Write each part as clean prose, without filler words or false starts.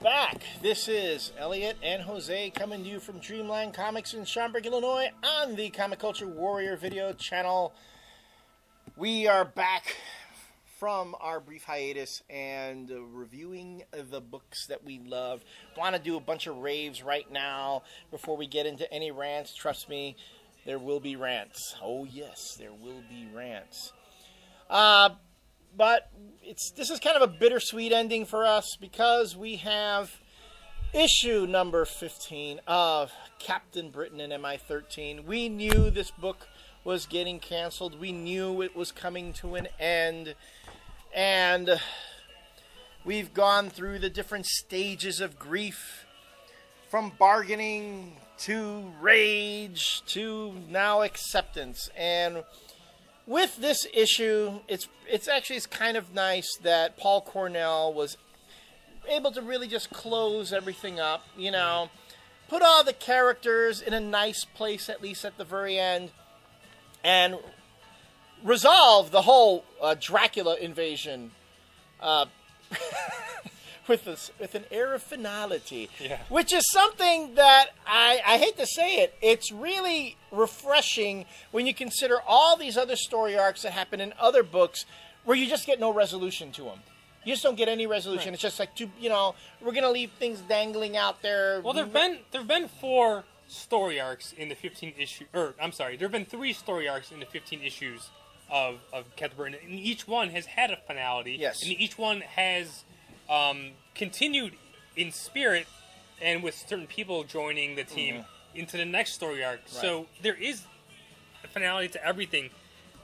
back. This is Elliot and Jose coming to you from Dreamland Comics in Schaumburg, Illinois on the Comic Culture Warrior video channel. We are back from our brief hiatus and reviewing the books that we love. Want to do a bunch of raves right now before we get into any rants. Trust me, there will be rants. Oh yes, there will be rants. But this is kind of a bittersweet ending for us because we have issue number 15 of Captain Britain and MI-13. We knew this book was getting canceled. We knew it was coming to an end. And we've gone through the different stages of grief, from bargaining to rage to now acceptance. And with this issue, it's kind of nice that Paul Cornell was able to really just close everything up, you know, put all the characters in a nice place, at least at the very end, and resolve the whole Dracula invasion with an air of finality, which is something that I hate to say it, it's really refreshing when you consider all these other story arcs that happen in other books where you just get no resolution to them. You just don't get any resolution. Right. It's just like, you know, we're gonna leave things dangling out there. Well, there've been 4 story arcs in the 15 issue, or I'm sorry, there've been 3 story arcs in the 15 issues of Captain Britain, and each one has had a finality. Yes, and each one has continued in spirit and with certain people joining the team into the next story arc. Right. So there is a finality to everything,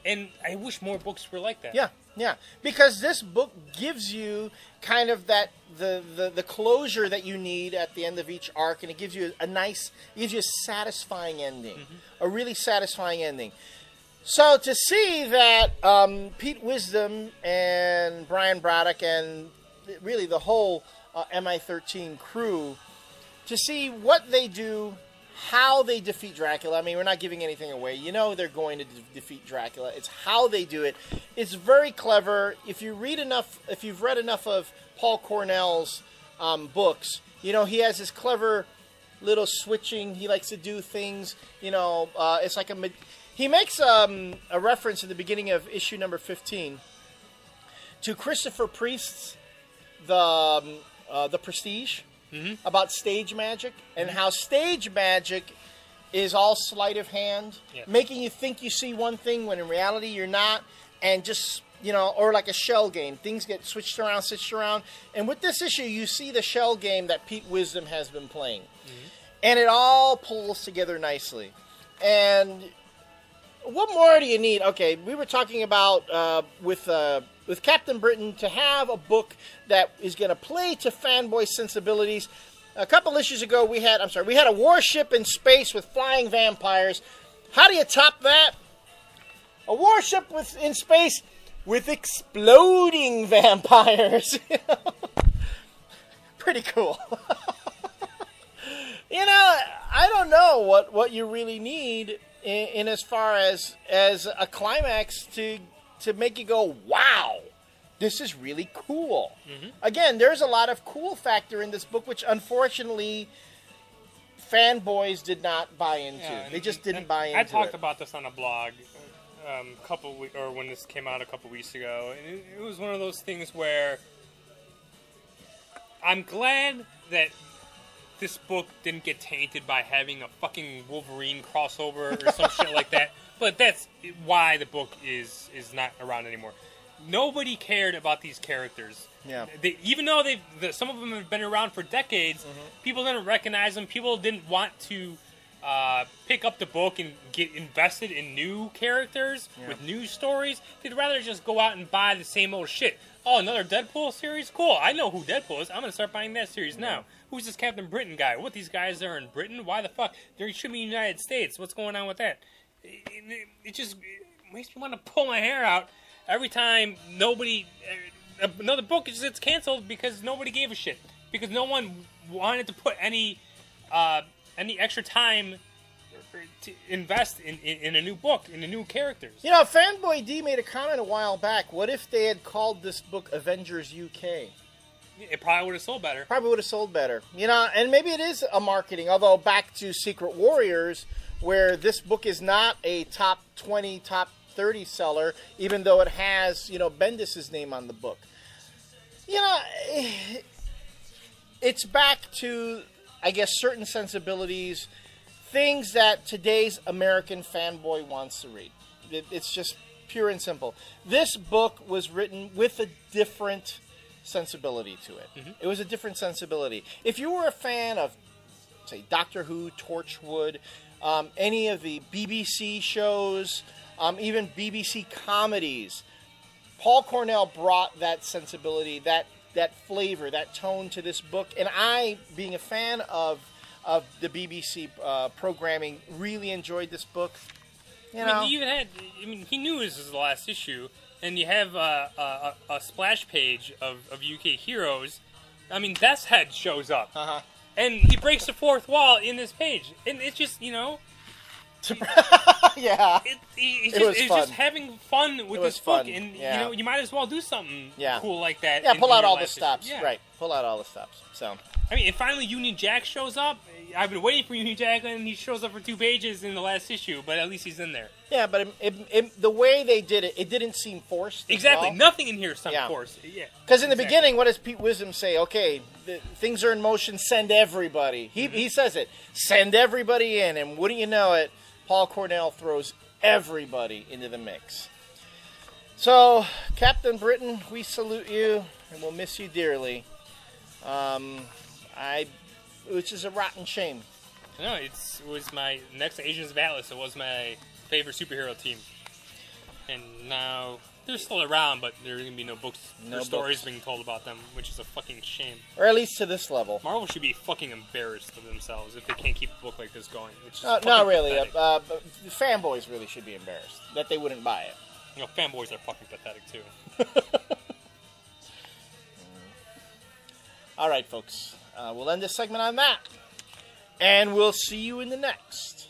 and I wish more books were like that. Yeah, because this book gives you kind of that the closure that you need at the end of each arc, and it gives you a satisfying ending, a really satisfying ending. So to see that Pete Wisdom and Brian Braddock and really the whole MI-13 crew, to see what they do, how they defeat Dracula. I mean, we're not giving anything away. You know they're going to defeat Dracula. It's how they do it. It's very clever. If you've read enough of Paul Cornell's books, you know he has this clever little switching. He likes to do things. You know, it's like he makes a reference at the beginning of issue number 15 to Christopher Priest's The Prestige, about stage magic, and how stage magic is all sleight of hand, making you think you see one thing when in reality you're not, and just, you know, or like a shell game. Things get switched around. And with this issue, you see the shell game that Pete Wisdom has been playing. And it all pulls together nicely. And what more do you need? Okay, we were talking about with Captain Britain, to have a book that is going to play to fanboy sensibilities. A couple issues ago, we had a warship in space with flying vampires. How do you top that? A warship in space with exploding vampires. Pretty cool. You know, I don't know what you really need in as far as a climax to make you go, wow, this is really cool. Again, there's a lot of cool factor in this book, which unfortunately fanboys did not buy into. They just didn't buy into it. I talked about this on a blog when this came out a couple weeks ago, and it was one of those things where I'm glad that this book didn't get tainted by having a fucking Wolverine crossover or some shit like that. But that's why the book is not around anymore. Nobody cared about these characters. Yeah. Even though some of them have been around for decades, people didn't recognize them. People didn't want to pick up the book and get invested in new characters with new stories. They'd rather just go out and buy the same old shit. Oh, another Deadpool series? Cool. I know who Deadpool is. I'm going to start buying that series now. Who's this Captain Britain guy? What, these guys are in Britain? Why the fuck? They should be in the United States. What's going on with that? It just makes me want to pull my hair out every time another book gets canceled because nobody gave a shit. Because no one wanted to put any extra time to invest in a new book, in the new characters. You know, Fanboy D made a comment a while back. What if they had called this book Avengers UK? It probably would have sold better. Probably would have sold better. You know, and maybe it is a marketing. Although back to Secret Warriors, where this book is not a top 20, top 30 seller, even though it has, you know, Bendis's name on the book. You know, it's back to, I guess, certain sensibilities, things that today's American fanboy wants to read. It's just pure and simple. This book was written with a different sensibility to it. Mm-hmm. It was a different sensibility. If you were a fan of, say, Doctor Who, Torchwood, any of the BBC shows, even BBC comedies, Paul Cornell brought that sensibility, that flavor, that tone to this book. And I, being a fan of the BBC programming, really enjoyed this book. You know, he even had. I mean, he knew this was the last issue, and you have a splash page of UK heroes. I mean, Death's Head shows up, and he breaks the fourth wall in this page, and it's just, you know. Yeah, it's just having fun with this book, and you know, you might as well do something cool like that. Yeah, pull out all the stops. Yeah. Right, pull out all the stops. So, I mean, and finally Union Jack shows up. I've been waiting for Union Jack, and he shows up for 2 pages in the last issue, but at least he's in there. Yeah, but the way they did it, it didn't seem forced. Exactly, nothing in here seemed forced. Yeah, because in the beginning, what does Pete Wisdom say? Okay, things are in motion. Send everybody. He says it. Send everybody in, and wouldn't you know it, Paul Cornell throws everybody into the mix. So, Captain Britain, we salute you, and we'll miss you dearly. Which is a rotten shame. No, it was my next to Agents of Atlas. It was my favorite superhero team, and now they're still around, but there are going to be no books, no stories being told about them, which is a fucking shame. Or at least to this level. Marvel should be fucking embarrassed of themselves if they can't keep a book like this going. Not really. But the fanboys really should be embarrassed that they wouldn't buy it. You know, fanboys are fucking pathetic too. All right, folks. We'll end this segment on that. And we'll see you in the next.